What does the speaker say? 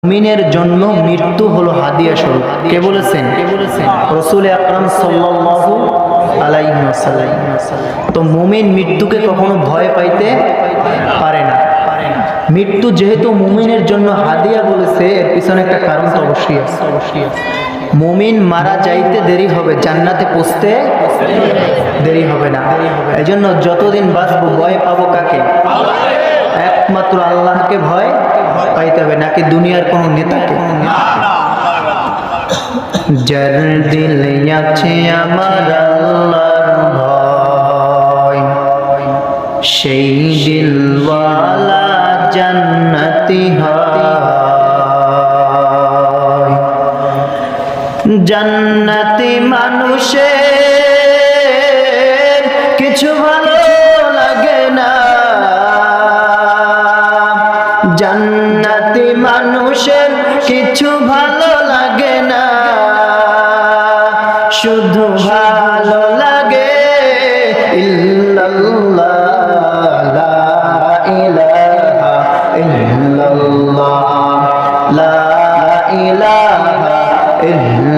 মুমিনের জন্য মৃত্যু হলো হাদিয়া স্বরূপ। কে বলেছেন? রাসূল আকরাম সাল্লাল্লাহু আলাইহি ওয়াসাল্লাম। তো মুমিন মৃত্যুকে কখনো ভয় পাইতে পারে না। মৃত্যু যেহেতু মুমিনের জন্য হাদিয়া বলেছে, এর পিছনে একটা কারণ তো অবশ্যই আছে। মুমিন মারা যাইতে দেরি হবে, জান্নাতে পৌঁছতে দেরি হবে না। এই জন্য যতদিন বাঁচবো ভয় পাবো কাকে? একমাত্র আল্লাহকে ভয় পাইতে হবে, নাকি দুনিয়ার কোনো নেতাকে। যার দিলে আছে আমার আল্লাহর ভয়, সেই দিলওয়ালা জান্নাতি হয়। জান্নাতি মানুষের কিছু ভালো লাগে না, জান্নাতি মানুষের কিছু ভালো লাগে না, শুধু ভালো লাগে ইল্লাল্লাহ, লা ইলাহা ইল্লাল্লাহ, লা ইলাহা ইল্লাল্লাহ।